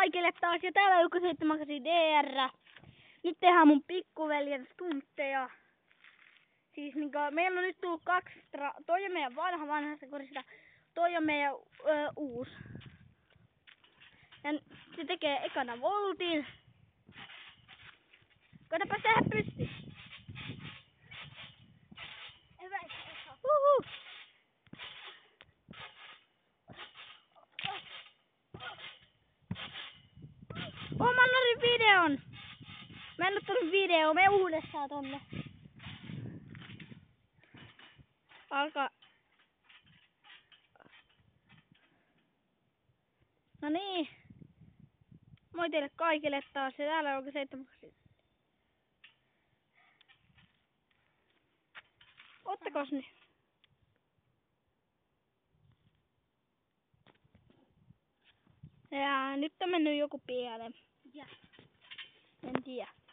kaikille taas ja täällä on joku 78 DR. Nyt tehdään mun pikkuveljen stuntteja. Siis niinku, meillä on nyt tullut toi on meidän vanhasta korista, toi on meidän uus. Ja se tekee ekana voltin. Koitapa tehdä pystyyn. Hyvä. Mä otin videon. Mä en ottanut videoa, me uudestaan tonne. Alkaa. No niin. Moi teille kaikille taas. Ja täällä on 78. Ottakos nyt. Ja nyt on mennyt joku pieleen. En tiedä.